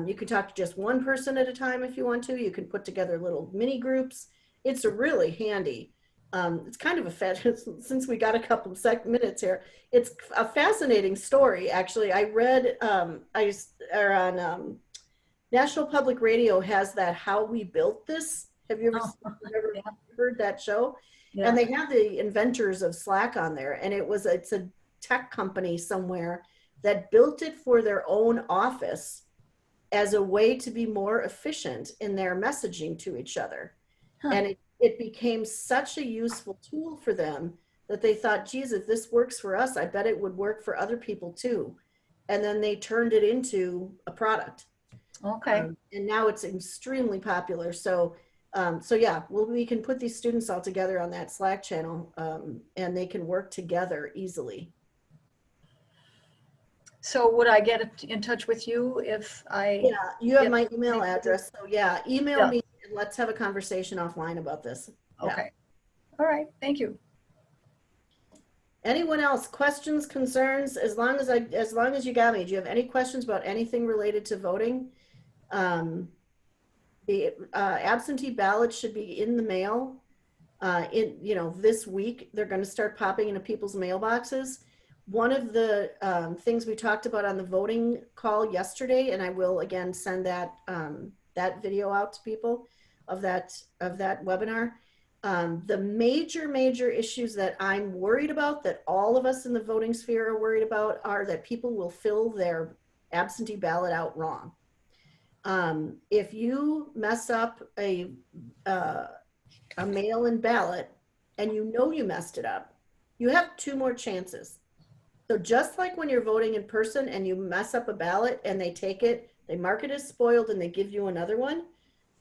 You can talk to just one person at a time if you want to. You can put together little mini groups. It's a really handy. It's kind of a since we got a couple of minutes here, it's a fascinating story. Actually, I read National Public Radio has that How We Built This. Have you ever heard that show? Yeah. And they have the inventors of Slack on there, and it's a tech company somewhere that built it for their own office as a way to be more efficient in their messaging to each other. And it became such a useful tool for them that they thought, geez, if this works for us, I bet it would work for other people too. And then they turned it into a product. Okay. And now it's extremely popular. So yeah, we can put these students all together on that Slack channel, and they can work together easily. So would I get in touch with you if I? Yeah, you have my email address. So yeah, email me and let's have a conversation offline about this. Okay. All right. Thank you. Anyone else? Questions, concerns? As long as you got me. Do you have any questions about anything related to voting? The absentee ballots should be in the mail. This week they're going to start popping into people's mailboxes. One of the things we talked about on the voting call yesterday, and I will again send that video out to people of that webinar. The major issues that I'm worried about, that all of us in the voting sphere are worried about, are that people will fill their absentee ballot out wrong. If you mess up a mail-in ballot and you messed it up, you have 2 more chances. So just like when you're voting in person and you mess up a ballot and they take it, they mark it as spoiled and they give you another one,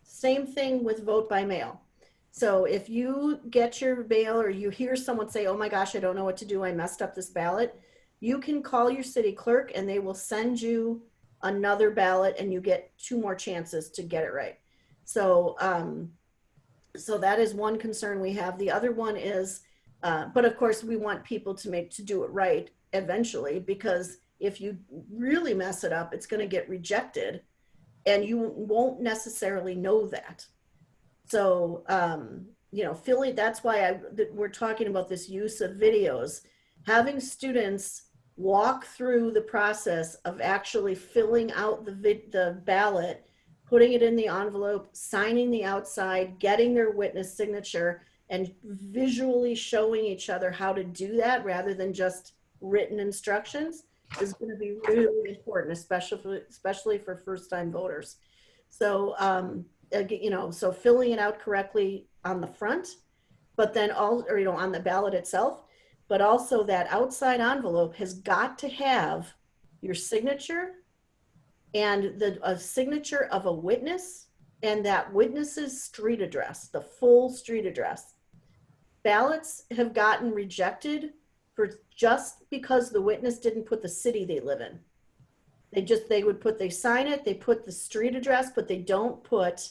same thing with vote by mail. So if you get your mail or you hear someone say, oh my gosh, I don't know what to do, I messed up this ballot, you can call your city clerk and they will send you another ballot and you get 2 more chances to get it right. So, so that is one concern we have. The other one is, but of course we want people to do it right eventually, because if you really mess it up, it's going to get rejected and you won't necessarily know that. So, that's why we're talking about this use of videos, having students walk through the process of actually filling out the ballot, putting it in the envelope, signing the outside, getting their witness signature, and visually showing each other how to do that rather than just written instructions is going to be really important, especially for first-time voters. So, so filling it out correctly on the front, but then on the ballot itself, but also that outside envelope has got to have your signature and a signature of a witness and that witness's street address, the full street address. Ballots have gotten rejected for just because the witness didn't put the city they live in. They sign it, they put the street address, but they don't put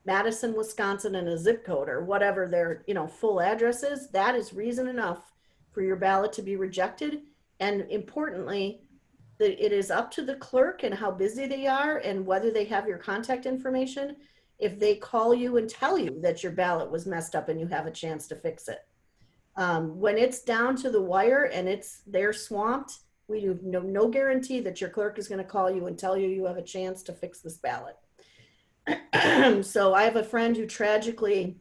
Madison, Wisconsin, and a zip code or whatever their full address is. That is reason enough for your ballot to be rejected. And importantly, it is up to the clerk and how busy they are and whether they have your contact information. If they call you and tell you that your ballot was messed up and you have a chance to fix it. When it's down to the wire and they're swamped, we do no guarantee that your clerk is going to call you and tell you you have a chance to fix this ballot. So I have a friend who tragically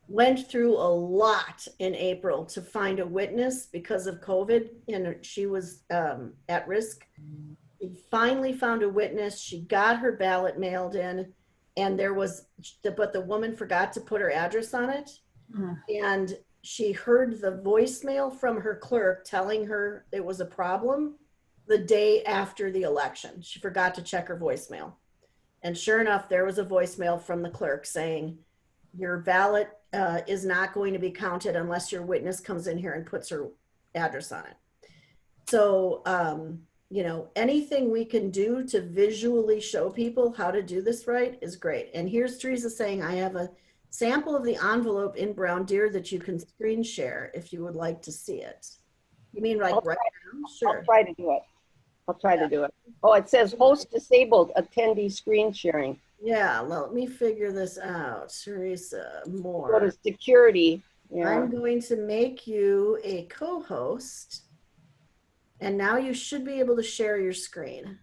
went through a lot in April to find a witness because of COVID, and she was at risk. She finally found a witness. She got her ballot mailed in, and but the woman forgot to put her address on it. And she heard the voicemail from her clerk telling her it was a problem the day after the election. She forgot to check her voicemail. And sure enough, there was a voicemail from the clerk saying, your ballot is not going to be counted unless your witness comes in here and puts her address on it. So, you know, anything we can do to visually show people how to do this right is great. And here's Teresa saying, I have a sample of the envelope in Brown Deer that you can screen share if you would like to see it. You mean like right now? Sure. I'll try to do it. I'll try to do it. Oh, it says host disabled, attendee screen sharing. Yeah, let me figure this out. Teresa, Go more. to security. Yeah. I'm going to make you a co-host. And now you should be able to share your screen.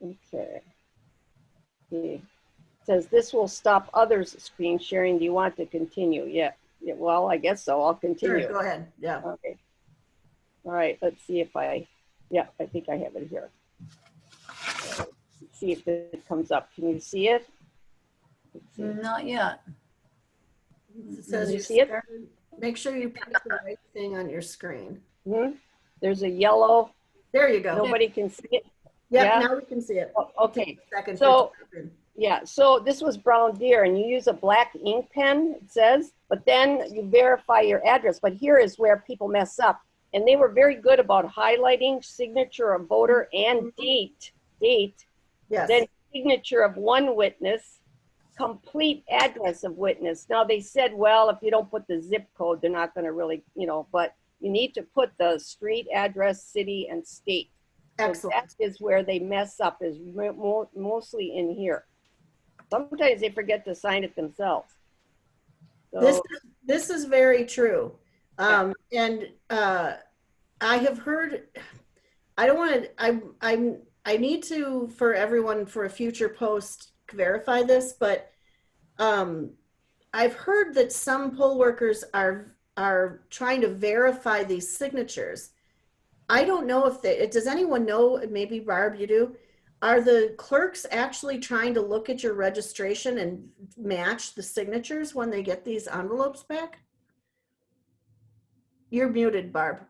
Okay. It says this will stop others screen sharing. Do you want to continue? Yeah. Well, I guess so. I'll continue. Sure, go ahead. Yeah. Okay. All right. Let's see if I think I have it here. Let's see if it comes up. Can you see it? Let's see. Not yet. It says Did you you see it? started- Make sure you pick the right thing on your screen. There's a yellow. There you go. Nobody can see it. Yep, yeah. now we can see it. Oh, okay. Second. So- picture. Yeah, so this was Brown Deer, and you use a black ink pen, it says, but then you verify your address. But here is where people mess up. And they were very good about highlighting signature of voter and date, Yes. then signature of one witness, complete address of witness. Now they said, well, if you don't put the zip code, they're not gonna really, you know, but you need to put the street address, city, and state. So Excellent. that is where they mess up, is mostly in here. Sometimes they forget to sign it themselves. So, This is very true. And I have heard, I don't want to, I need to, for everyone, for a future post, verify this, but I've heard that some poll workers are trying to verify these signatures. I don't know if does anyone know, maybe Barb, you do, are the clerks actually trying to look at your registration and match the signatures when they get these envelopes back? You're muted, Barb.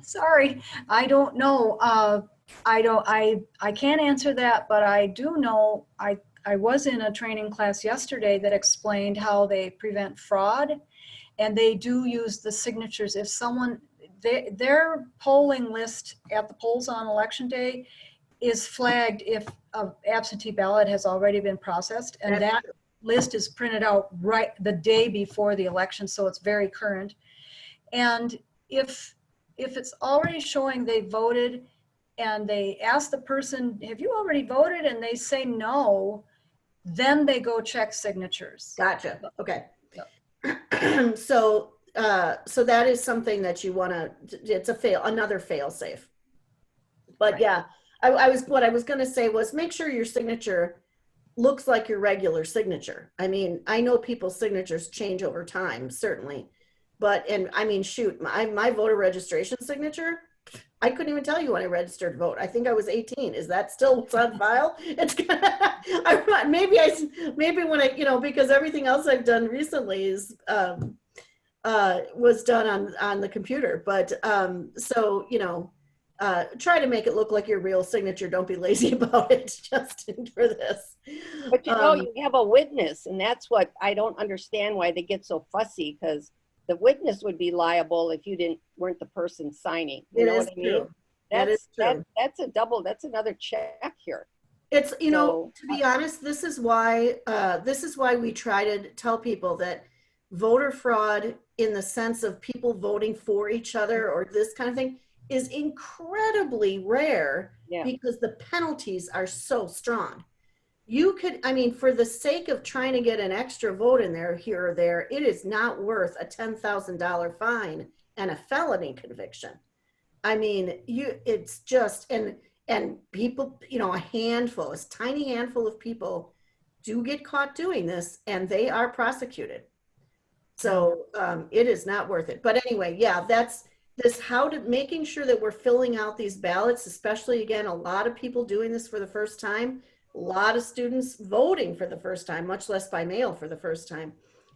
Sorry, I don't know. I can't answer that, but I do know, I was in a training class yesterday that explained how they prevent fraud, and they do use the signatures. If someone, their polling list at the polls on election day is flagged if an absentee ballot has already been processed, and That's that list is printed out right the day before the election, so it's very current. And if it's already showing they voted and they ask the person, have you already voted? And they say no, then they go check signatures. Gotcha. Okay. So that is something that you want to, it's another fail safe. But Right. yeah, what I was going to say was make sure your signature looks like your regular signature. I mean, I know people's signatures change over time, certainly. But, and I mean, shoot, my voter registration signature, I couldn't even tell you when I registered to vote. I think I was 18. Is that still what's on file? It's maybe when I, you know, because everything else I've done recently is was done on the computer. But so, you know, try to make it look like your real signature. Don't be lazy about it just for this. but you know, you have a witness, and that's what I don't understand why they get so fussy, because the witness would be liable if you weren't the person signing. You know what I mean? True. That is true. That's another check here. It's, you know, So, to be honest, this is why we try to tell people that voter fraud, in the sense of people voting for each other or this kind of thing, is incredibly rare. Yeah. Because the penalties are so strong. You could, I mean, for the sake of trying to get an extra vote in there here or there, it is not worth a $10,000 fine and a felony conviction. I mean, it's just, and And people, you know, a tiny handful of people do get caught doing this, and they are prosecuted. So it is not worth it. But anyway, yeah, that's this, making sure that we're filling out these ballots, especially, again, a lot of people doing this for the first time, a lot of students voting for the first time, much less by mail for the first time.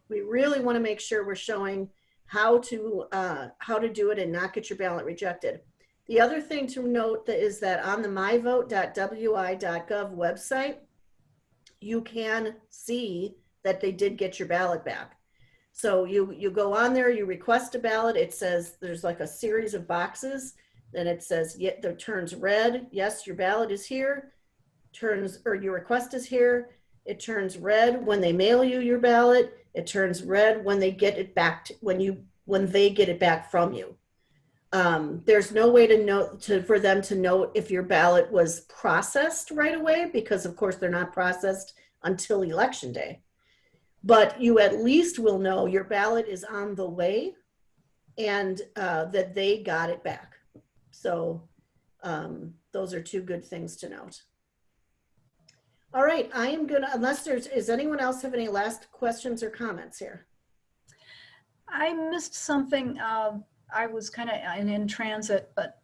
We really want to make sure we're showing how to do it and not get your ballot rejected. The other thing to note is that on the myvote.wi.gov website, you can see that they did get your ballot back. So you go on there, you request a ballot. It says there's like a series of boxes. Then it says, it turns red. Yes, your ballot is here. Your request is here. It turns red when they mail you your ballot. It turns red when they get it back when they get it back from you. There's no way for them to note if your ballot was processed right away, because of course they're not processed until election day. But you at least will know your ballot is on the way and that they got it back. So those are two good things to note. All right, I am gonna, does anyone else have any last questions or comments here? I missed something. I was kind of in transit, but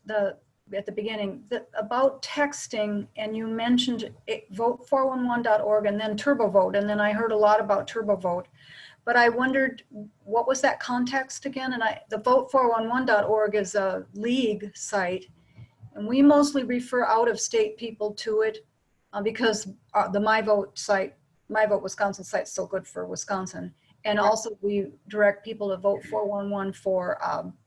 at the beginning about texting, and you mentioned vote411.org and then TurboVote, and then I heard a lot about TurboVote, but I wondered what was that context again? And the vote411.org is a league site, and we mostly refer out-of-state people to it because the MyVote site, MyVote Wisconsin site, is so good for Wisconsin, and also we direct people to vote 411 for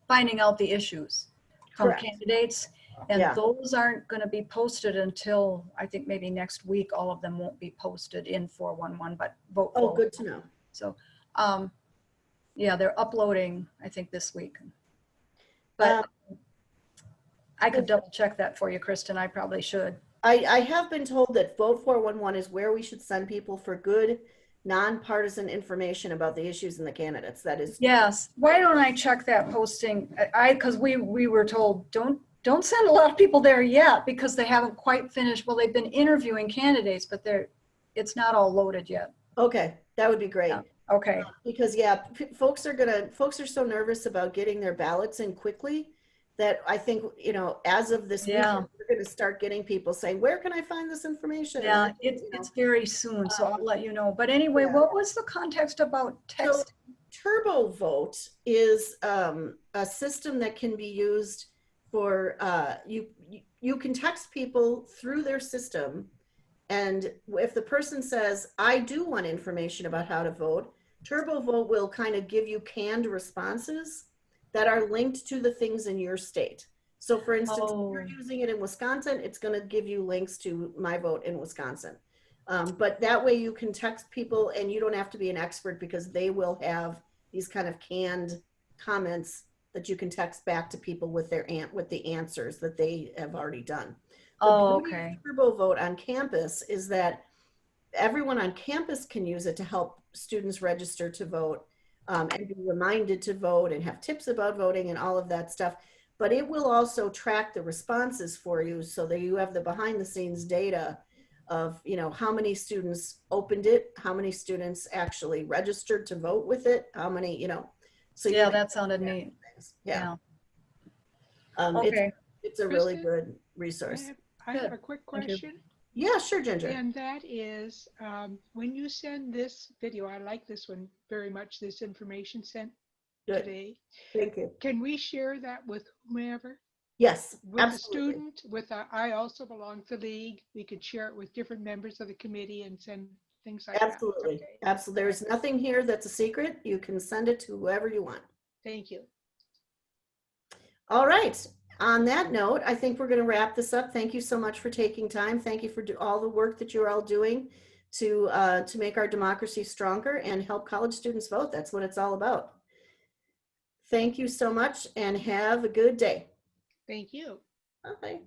finding out the issues from Correct. Candidates. And Yeah. those aren't going to be posted until I think maybe next week. All of them won't be posted in 411, but vote. Oh, good to know. So, yeah, they're uploading, I think, this week. But I could double check that for you, Kristen. I probably should. I have been told that Vote 411 is where we should send people for good, nonpartisan information about the issues and the candidates. That is. Yes. Why don't I check that posting? Because we were told don't send a lot of people there yet because they haven't quite finished. Well, they've been interviewing candidates, but it's not all loaded yet. Okay, that would be great. Yeah. Okay. Because yeah, folks are so nervous about getting their ballots in quickly that I think, you know, as of this weekend, we're going to start getting people saying, where can I find this information? Yeah, it's very soon, so I'll let you know. But anyway, what was the context about text? So, TurboVote is a system that can be used for you can text people through their system, and if the person says, I do want information about how to vote, TurboVote will kind of give you canned responses that are linked to the things in your state. So for instance, if you're using it in Wisconsin, it's going to give you links to MyVote in Wisconsin. But that way you can text people and you don't have to be an expert because they will have these kind of canned comments that you can text back to people with the answers that they have already done. The beauty of TurboVote on campus is that everyone on campus can use it to help students register to vote and be reminded to vote and have tips about voting and all of that stuff. But it will also track the responses for you so that you have the behind the scenes data of, you know, how many students opened it, how many students actually registered to vote with it, how many, you know. So yeah, that sounded neat. Yeah. Okay. It's a really good resource. I have a quick question. Yeah, sure, Ginger. And that is, when you send this video, I like this one very much, this information sent today. Thank you. Can we share that with whomever? Yes, with absolutely. The student, I also belong to the league. We could share it with different members of the committee and send things like that. Absolutely. Absolutely. There's nothing here that's a secret. You can send it to whoever you want. Thank you. All right. On that note, I think we're going to wrap this up. Thank you so much for taking time. Thank you for all the work that you're all doing to make our democracy stronger and help college students vote. That's what it's all about. Thank you so much and have a good day. Thank you. Bye.